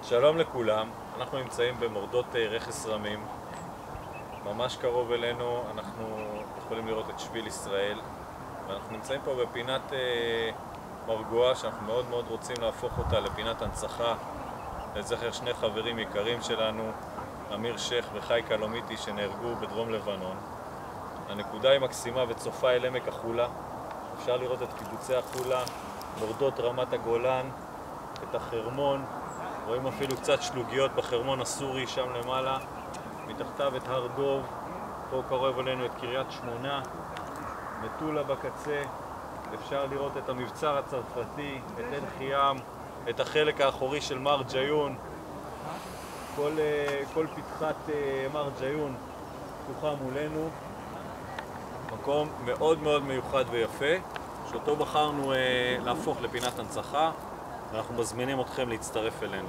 שלום לכולם, אנחנו נמצאים במורדות רכס רמים. ממש קרוב אלינו אנחנו יכולים לראות את שביל ישראל, ואנחנו נמצאים פה בפינת מרגוע שאנחנו מאוד מאוד רוצים להפוך אותה לפינת הנצחה לזכר שני חברים יקרים שלנו, אמיר שייח וחי קלומיטי, שנהרגו בדרום לבנון. הנקודה היא מקסימה וצופה אל עמק החולה. אפשר לראות את קיבוצי החולה, מורדות רמת הגולן, את החרמון, רואים אפילו קצת שלוגיות בחרמון הסורי שם למעלה, מתחתיו את הר דוב, פה קרוב אלינו את קריית שמונה, מטולה בקצה, אפשר לראות את המבצר הצרפתי, את עין חיים, את החלק האחורי של מר ג'יון. כל פתחת מר ג'יון פתוחה מולנו. מקום מאוד מאוד מיוחד ויפה, שאותו בחרנו להפוך לפינת הנצחה, ואנחנו מזמינים אתכם להצטרף אלינו.